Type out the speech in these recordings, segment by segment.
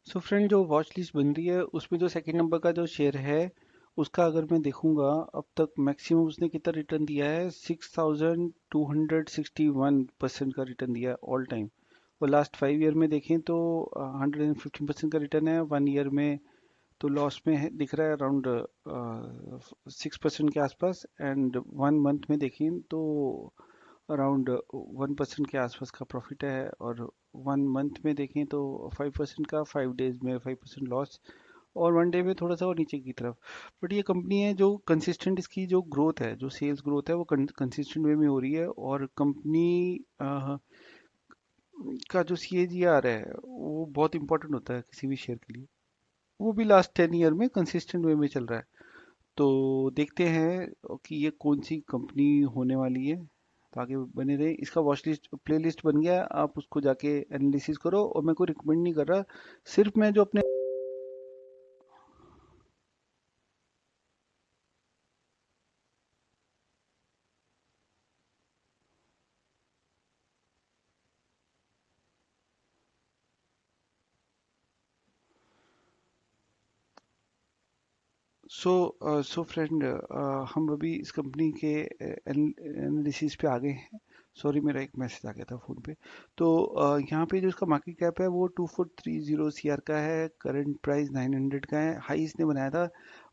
So friend, जो watch list बन रही है उसमें जो सेकंड नंबर का जो शेयर है उसका अगर मैं देखूंगा अब तक मैक्सिमम उसने कितना रिटर्न दिया है, 6261% का रिटर्न दिया है ऑल टाइम। और लास्ट 5 ईयर में देखें तो 115% का रिटर्न है। 1 ईयर में तो लॉस में है, दिख रहा है अराउंड 6% के आसपास। एंड 1 मंथ में देखें तो अराउंड 1% के आसपास का प्रॉफिट है। और 1 मंथ में देखें तो 5% का, 5 डेज में 5% लॉस, और 1 डे में थोड़ा सा और नीचे की तरफ। बट ये कंपनी है जो कंसिस्टेंट, इसकी जो ग्रोथ है, जो सेल्स ग्रोथ है वो कंसिस्टेंट वे में हो रही है। और कंपनी का जो CAGR है वो बहुत इंपॉर्टेंट होता है किसी भी शेयर के लिए। वो भी लास्ट 10 ईयर में कंसिस्टेंट वे में चल रहा है। तो देखते हैं कि ये कौन सी कंपनी होने वाली है। तो आगे बने रहे। इसका वॉच लिस्ट प्ले लिस्ट बन गया है, आप उसको जाके एनालिसिस करो। और मैं कोई रिकमेंड नहीं कर रहा, सिर्फ मैं जो अपने। सो फ्रेंड, हम अभी इस कंपनी के एनालिसिस पे आ गए हैं। सॉरी, मेरा एक मैसेज आ गया था फ़ोन पे। तो यहाँ पे जो इसका मार्केट कैप है वो 2430 CR का है। करंट प्राइस 900 का है। हाई इसने बनाया था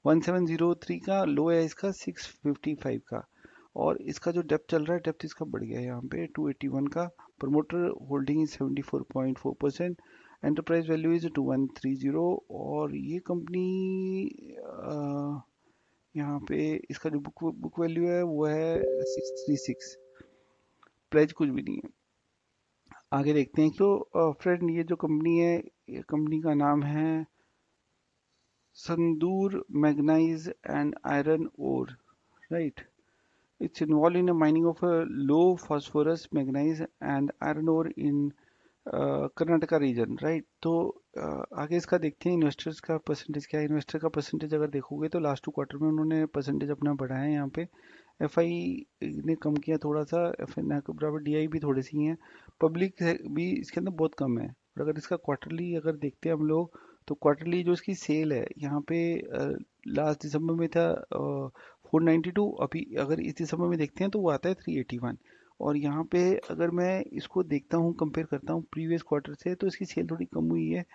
1703 का। लो है इसका 655 का। और इसका जो डेप्थ चल रहा है, डेप्थ इसका बढ़ गया है यहाँ पे 281 का। Promoter holding is 74.4%। Enterprise value is 2130। और ये कंपनी यहाँ पे इसका जो बुक वैल्यू है वो है 636। प्राइस कुछ भी नहीं है। आगे देखते हैं। तो फ्रेंड, ये जो कंपनी है, ये कंपनी का नाम है Sandur manganese and iron ore, right. It's involved in the mining of a low phosphorus manganese and iron ore in Karnataka region, right. तो आगे इसका देखते हैं इन्वेस्टर्स का परसेंटेज क्या है। इन्वेस्टर का परसेंटेज अगर देखोगे तो लास्ट 2 क्वार्टर में उन्होंने परसेंटेज अपना बढ़ाया है। यहाँ पे FI ने कम किया थोड़ा सा, FI ना के बराबर DI भी थोड़ी सी है। पब्लिक भी इसके अंदर बहुत कम है। और अगर इसका क्वार्टरली अगर देखते हैं हम लोग, तो क्वार्टरली जो इसकी सेल है यहाँ पे लास्ट दिसंबर में था 492। अभी अगर इस दिसंबर में देखते हैं तो वो आता है 381। और यहाँ पे अगर मैं इसको देखता हूँ, कंपेयर करता हूँ प्रीवियस क्वार्टर से, तो इसकी सेल थोड़ी कम हुई है।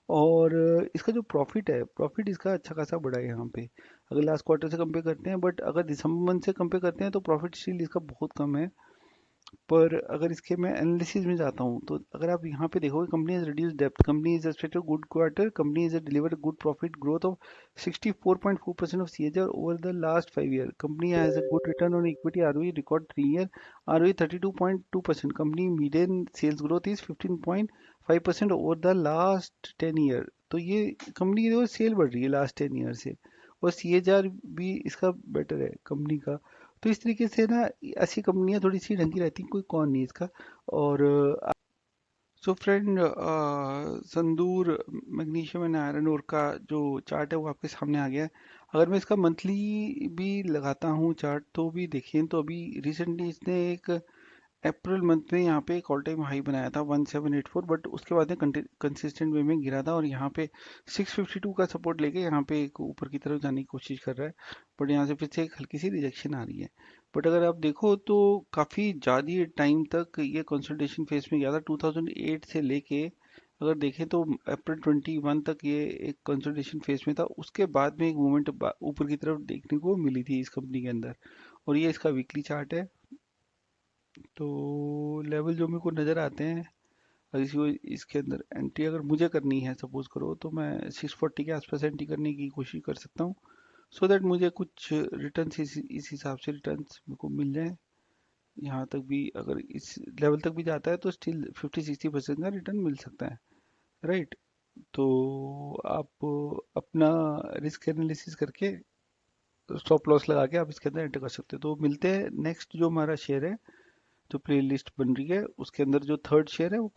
और इसका जो प्रॉफिट है, प्रॉफिट इसका अच्छा खासा बढ़ा है यहाँ पे, अगर लास्ट क्वार्टर से कंपेयर करते हैं। बट अगर दिसंबर मंथ से कंपेयर करते हैं तो प्रॉफिट स्टिल इसका बहुत कम है। पर अगर इसके मैं एनालिसिस में जाता हूँ तो अगर आप यहाँ पे देखोगे, कंपनी हैज रिड्यूस डेप्थ, company is expected good quarter, company is delivered good profit growth of 64.4% of CAGR over the last 5 year. Company has a good return on equity, ROE record 3 year, ROE 32.2%। Company median sales growth is 15.5% over the last 10 year. तो ये company की cell बढ़ रही है last 10 year से। और CAGR भी इसका बेटर है कंपनी का। तो इस तरीके से ना, ऐसी कंपनियां थोड़ी सी ढंगी रहती हैं, कोई कौन नहीं इसका। और so friend, Sandur magnesium and iron ore का जो चार्ट है वो आपके सामने आ गया है। अगर मैं इसका मंथली भी लगाता हूँ चार्ट, तो भी देखिए तो अभी रिसेंटली इसने एक अप्रैल मंथ में यहाँ पे एक ऑल टाइम हाई बनाया था 1784। बट उसके बाद में कंसिस्टेंट वे में गिरा था। और यहाँ पे 652 का सपोर्ट लेके यहाँ पे एक ऊपर की तरफ जाने की कोशिश कर रहा है। बट यहाँ से फिर से एक हल्की सी रिजेक्शन आ रही है। बट अगर आप देखो तो काफ़ी ज़्यादा टाइम तक ये कंसोलिडेशन फेज में गया था 2008 से लेके। अगर देखें तो अप्रैल 21 तक ये एक कंसोलिडेशन फेज में था। उसके बाद में एक मूवमेंट ऊपर की तरफ देखने को मिली थी इस कंपनी के अंदर। और ये इसका वीकली चार्ट है। तो लेवल जो मेरे को नज़र आते हैं, अगर इसको इसके अंदर एंट्री अगर मुझे करनी है, सपोज करो, तो मैं 640 के आसपास एंट्री करने की कोशिश कर सकता हूँ। सो दैट मुझे कुछ रिटर्न्स इस हिसाब से रिटर्न्स मेरे को मिल जाए। यहाँ तक भी अगर इस लेवल तक भी जाता है तो स्टिल 50-60% का रिटर्न मिल सकता है, राइट। तो आप अपना रिस्क एनालिसिस करके स्टॉप लॉस लगा के आप इसके अंदर एंटर कर सकते हो। तो मिलते हैं नेक्स्ट जो हमारा शेयर है, जो प्ले लिस्ट बन रही है उसके अंदर जो थर्ड शेयर है वो